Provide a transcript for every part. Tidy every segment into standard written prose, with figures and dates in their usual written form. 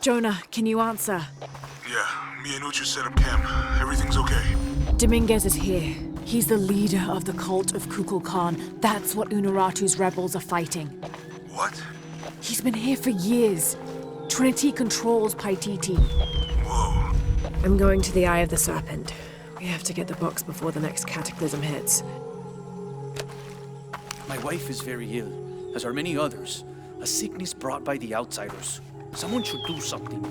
Jonah, can you answer? Yeah, me and Uchu set up camp. Everything's okay. Dominguez is here. He's the leader of the cult of Kukulkan. That's what Unuratu's rebels are fighting. What? He's been here for years. Trinity controls Paititi. Whoa. I'm going to the Eye of the Serpent. We have to get the box before the next cataclysm hits. My wife is very ill, as are many others. A sickness brought by the outsiders. Someone should do something.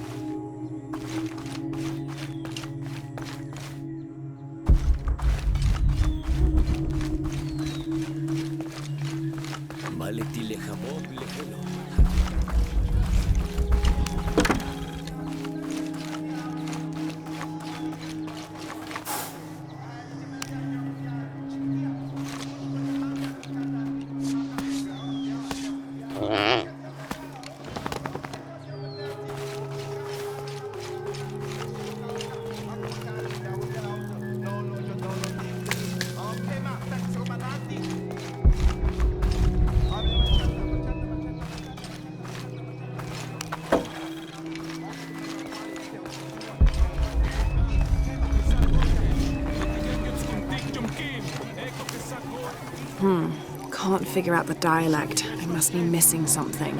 Can't figure out the dialect. I must be missing something.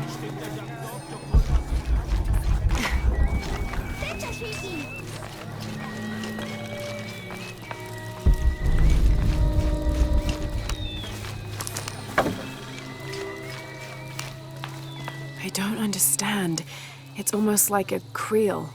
I don't understand. It's almost like a Creole.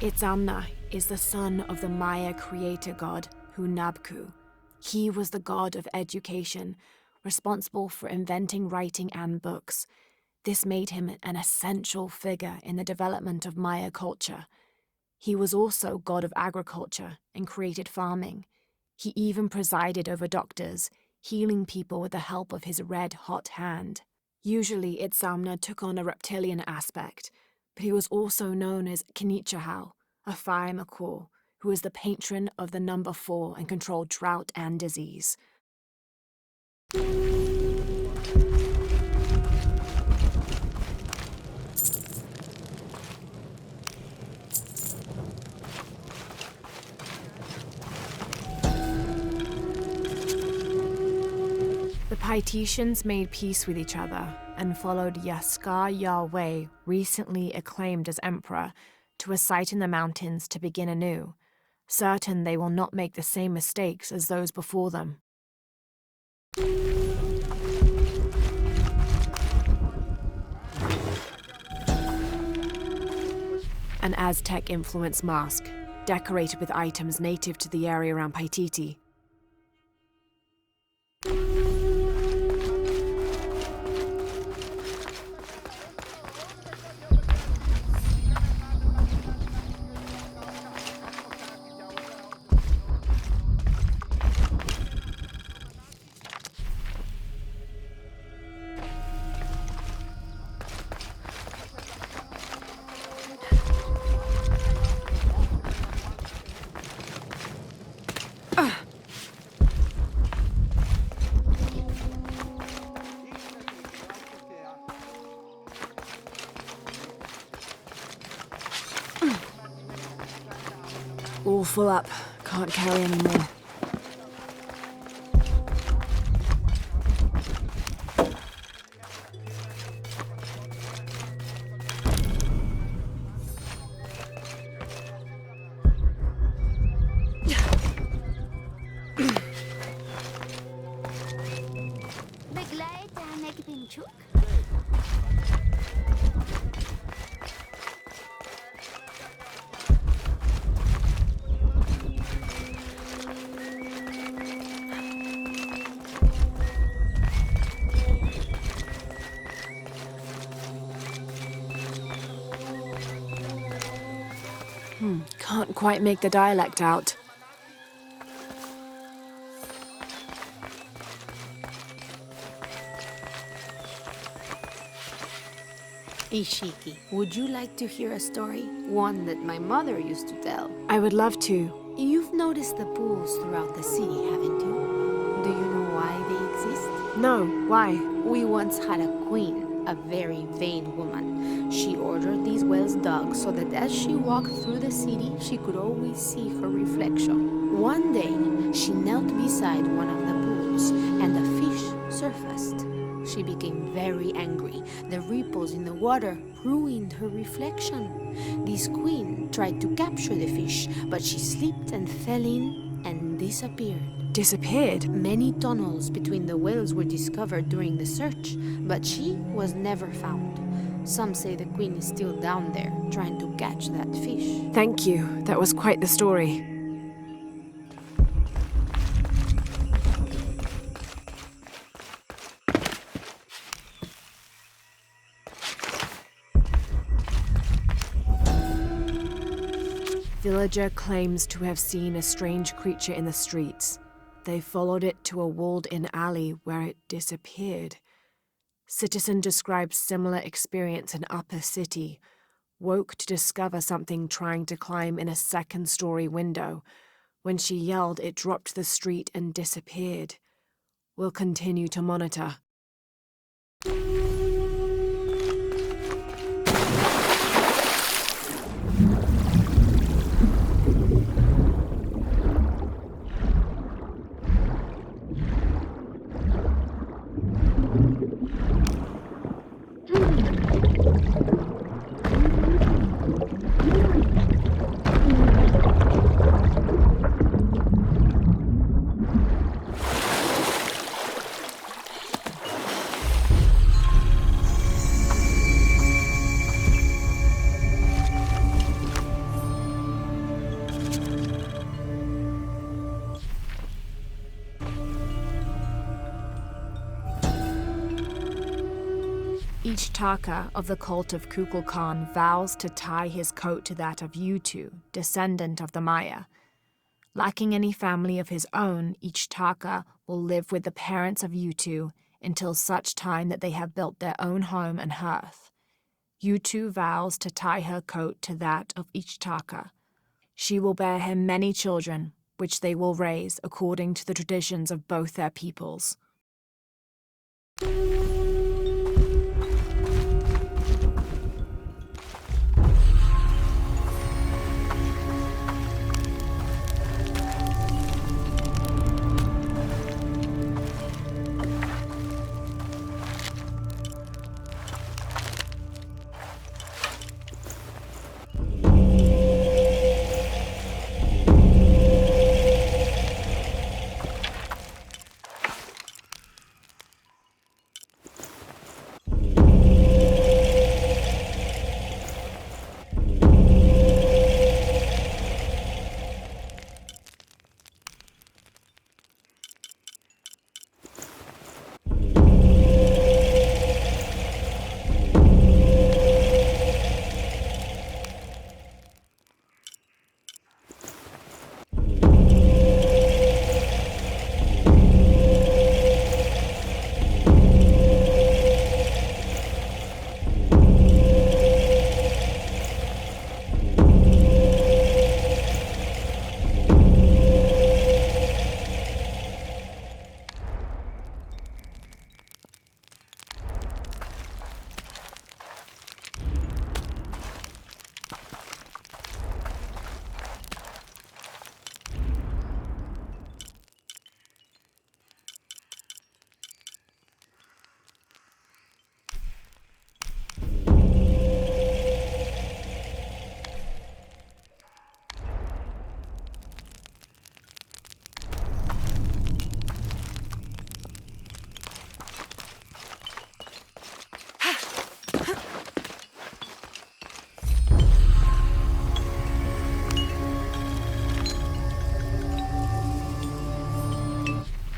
Itzamna is the son of the Maya creator god, Hunabku. He was the god of education, responsible for inventing writing and books. This made him an essential figure in the development of Maya culture. He was also god of agriculture and created farming. He even presided over doctors, healing people with the help of his red-hot hand. Usually, Itzamna took on a reptilian aspect, but he was also known as Kinichahau, a fire macaw, who was the patron of the number 4 and controlled drought and disease. The Paititians made peace with each other and followed Yaskar Yahweh, recently acclaimed as emperor, to a site in the mountains to begin anew, certain they will not make the same mistakes as those before them. An Aztec-influenced mask, decorated with items native to the area around Paititi. All full up. Can't carry any more. Can't quite make the dialect out. Ishiki, would you like to hear a story? One that my mother used to tell. I would love to. You've noticed the pools throughout the city, haven't you? Do you know why they exist? No, why? We once had a queen, a very vain woman. She ordered these wells dug so that as she walked through the city, she could always see her reflection. One day, she knelt beside one of the pools, and a fish surfaced. She became very angry. The ripples in the water ruined her reflection. This queen tried to capture the fish, but she slipped and fell in and disappeared. Disappeared? Many tunnels between the wells were discovered during the search, but she was never found. Some say the queen is still down there, trying to catch that fish. Thank you. That was quite the story. Villager claims to have seen a strange creature in the streets. They followed it to a walled-in alley where it disappeared. Citizen describes similar experience in Upper City. Woke to discover something trying to climb in a second-story window. When she yelled, it dropped to the street and disappeared. We'll continue to monitor. Each Taka of the cult of Kukulkan vows to tie his coat to that of Yutu, descendant of the Maya. Lacking any family of his own, each Taka will live with the parents of Yutu until such time that they have built their own home and hearth. Yutu vows to tie her coat to that of each Taka. She will bear him many children, which they will raise according to the traditions of both their peoples.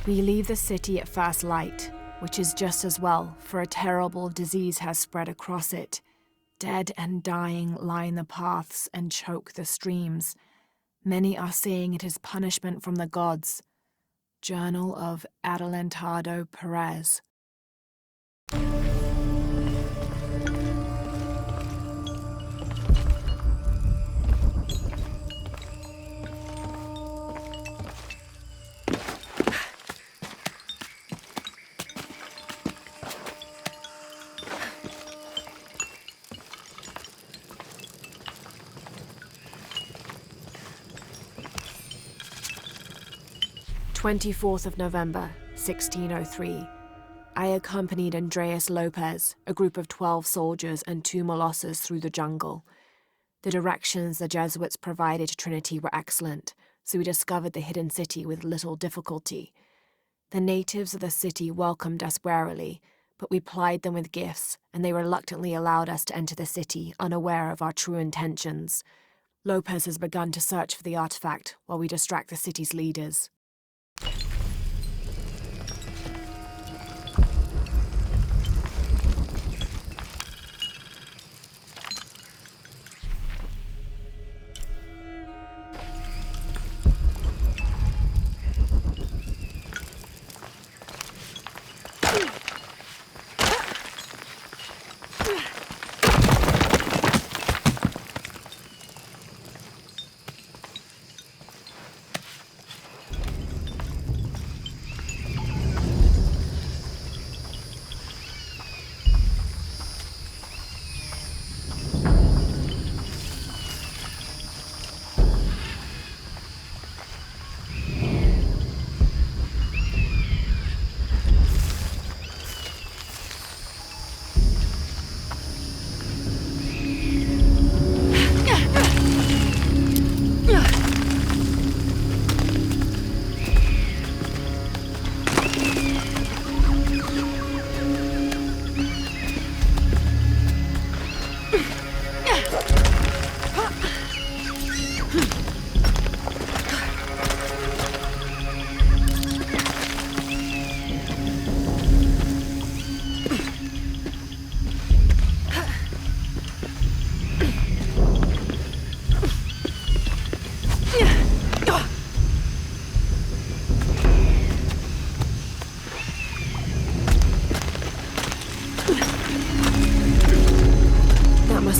We leave the city at first light, which is just as well, for a terrible disease has spread across it. Dead and dying line the paths and choke the streams. Many are saying it is punishment from the gods. Journal of Adelantado Perez. 24th of November, 1603. I accompanied Andreas Lopez, a group of 12 soldiers and 2 Molossers through the jungle. The directions the Jesuits provided to Trinity were excellent, so we discovered the hidden city with little difficulty. The natives of the city welcomed us warily, but we plied them with gifts, and they reluctantly allowed us to enter the city, unaware of our true intentions. Lopez has begun to search for the artifact while we distract the city's leaders.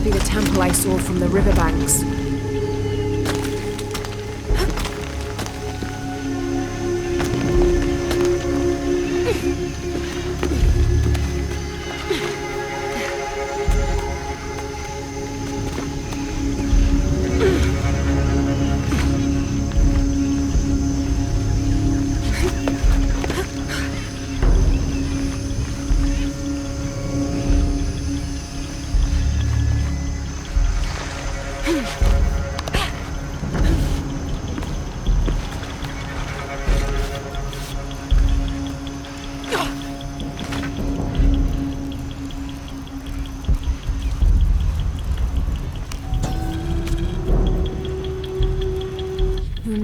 Be the temple I saw from the riverbanks.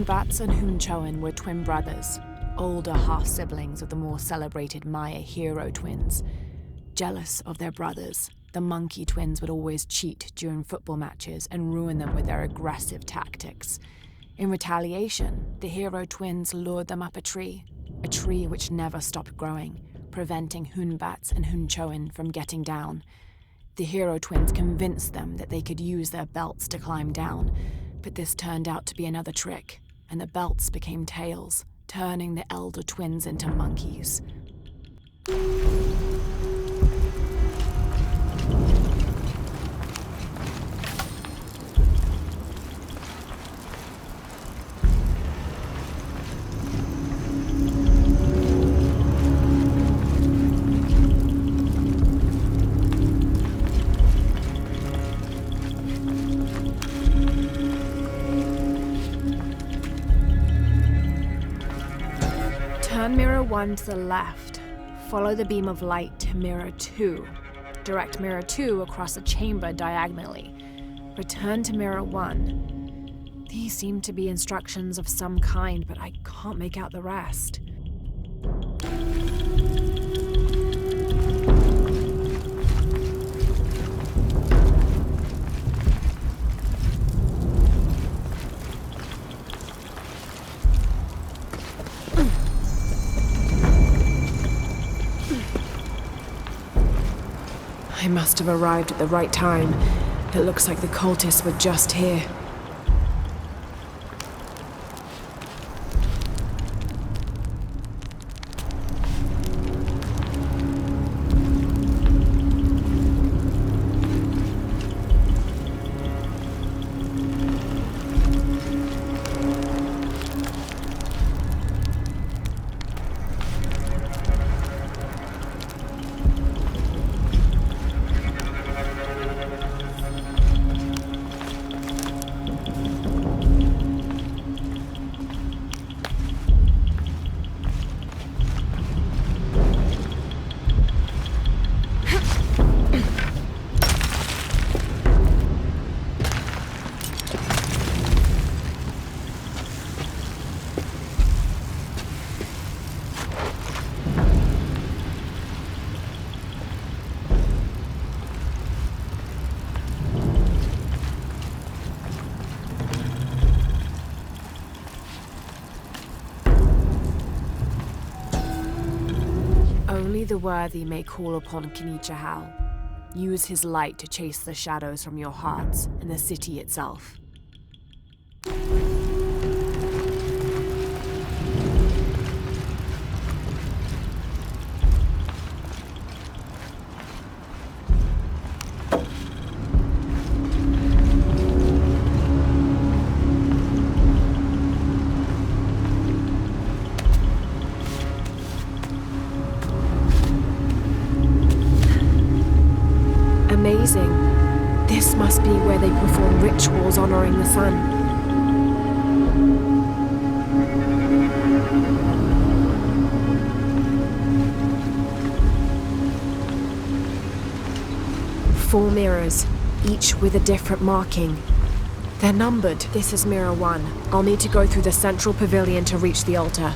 Bats and Hunchoan were twin brothers, older half-siblings of the more celebrated Maya hero twins. Jealous of their brothers, the monkey twins would always cheat during football matches and ruin them with their aggressive tactics. In retaliation, the hero twins lured them up a tree which never stopped growing, preventing Hunbats and Hunchoan from getting down. The hero twins convinced them that they could use their belts to climb down, but this turned out to be another trick, and the belts became tails, turning the elder twins into monkeys. Turn mirror 1 to the left. Follow the beam of light to mirror 2. Direct mirror 2 across the chamber diagonally. Return to mirror 1. These seem to be instructions of some kind, but I can't make out the rest. I must have arrived at the right time. It looks like the cultists were just here. the worthy may call upon Kinichahal. Use his light to chase the shadows from your hearts and the city itself. Amazing. This must be where they perform rituals honoring the sun. Four mirrors, each with a different marking. They're numbered. This is mirror 1. I'll need to go through the central pavilion to reach the altar.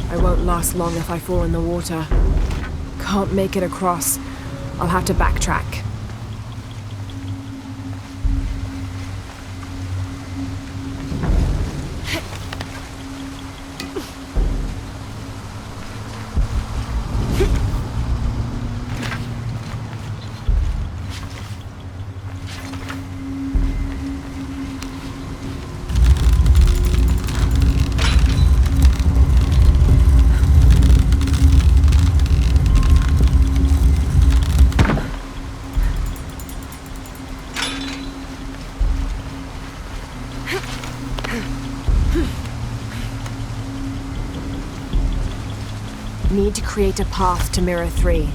I won't last long if I fall in the water. Can't make it across. I'll have to backtrack. Need to create a path to mirror 3.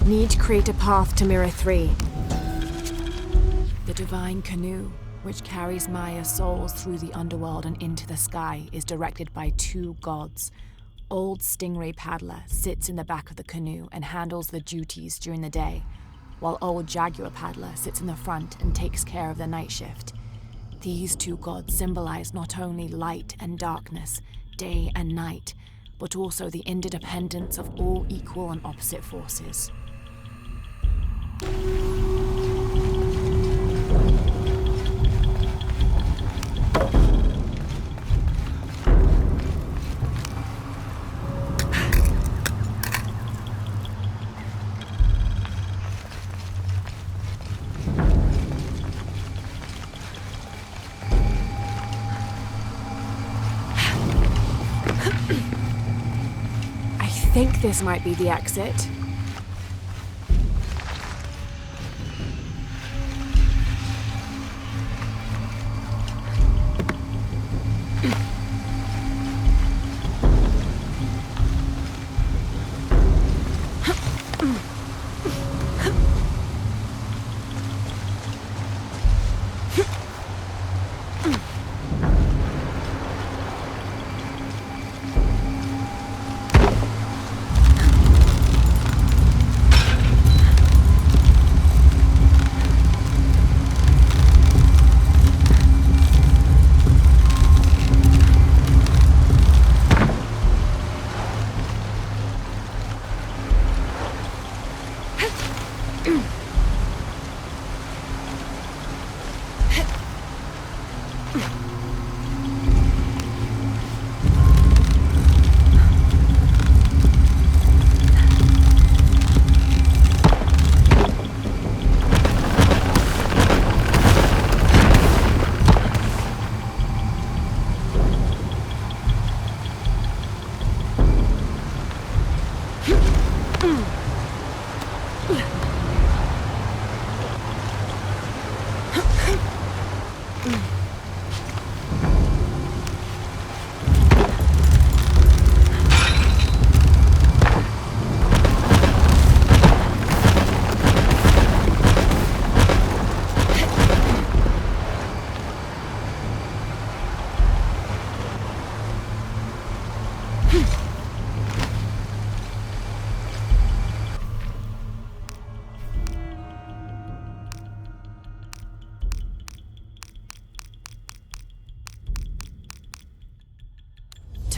Need to create a path to mirror 3. The divine canoe, which carries Maya's souls through the underworld and into the sky, is directed by 2 gods. Old Stingray Paddler sits in the back of the canoe and handles the duties during the day, while Old Jaguar Paddler sits in the front and takes care of the night shift. These 2 gods symbolize not only light and darkness, day and night, but also the interdependence of all equal and opposite forces. I think this might be the exit.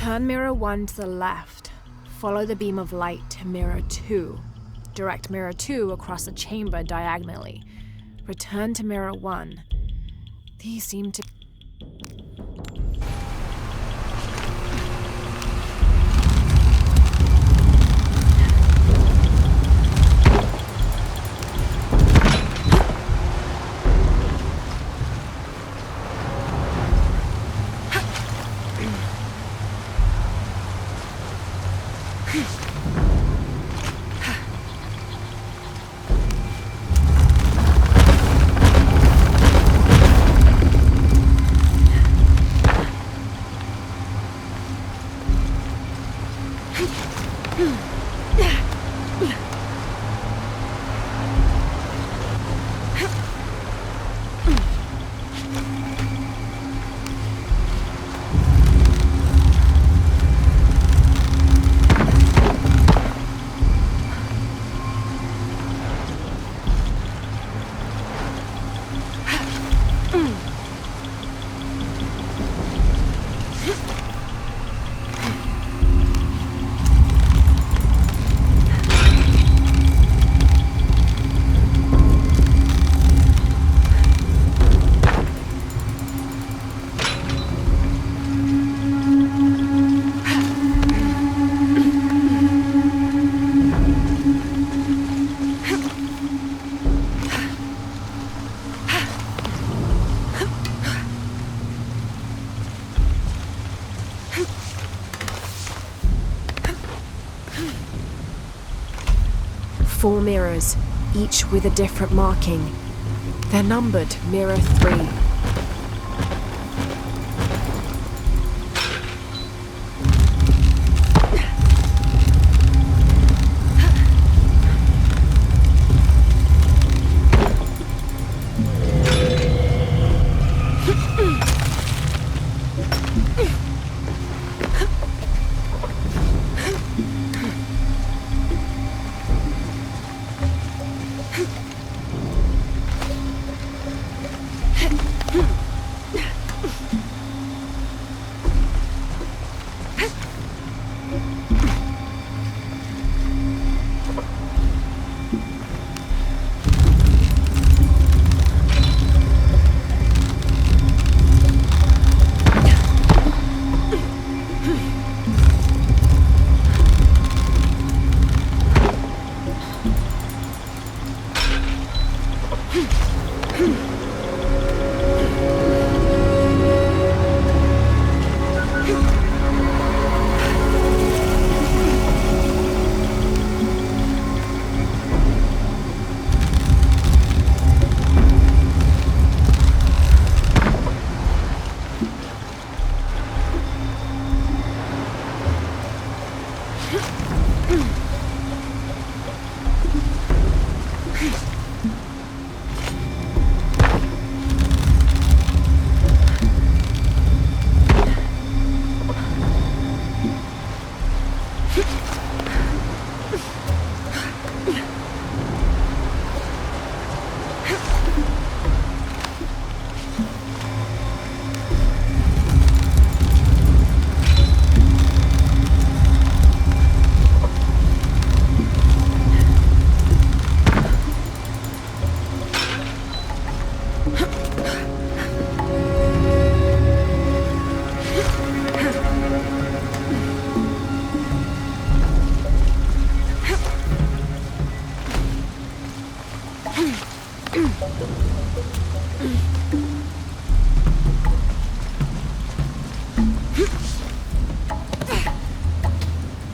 Turn mirror 1 to the left. Follow the beam of light to mirror 2. Direct mirror 2 across the chamber diagonally. Return to mirror 1. These seem to... Four mirrors, each with a different marking. They're numbered mirror 3.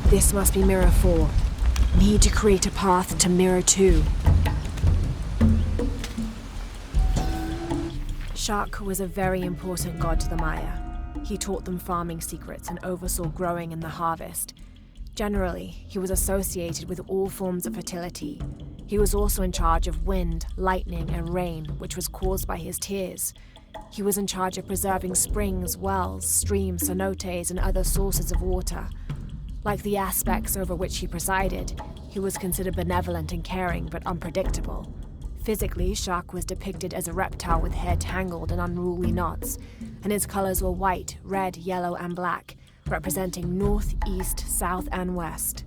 This must be mirror 4. need to create a path to Mirror 2. Shak was a very important god to the Maya. He taught them farming secrets and oversaw growing and the harvest. Generally, he was associated with all forms of fertility. He was also in charge of wind, lightning, and rain, which was caused by his tears. He was in charge of preserving springs, wells, streams, cenotes, and other sources of water. Like the aspects over which he presided, he was considered benevolent and caring, but unpredictable. Physically, Shak was depicted as a reptile with hair tangled in unruly knots, and his colors were white, red, yellow, and black, representing north, east, south, and west.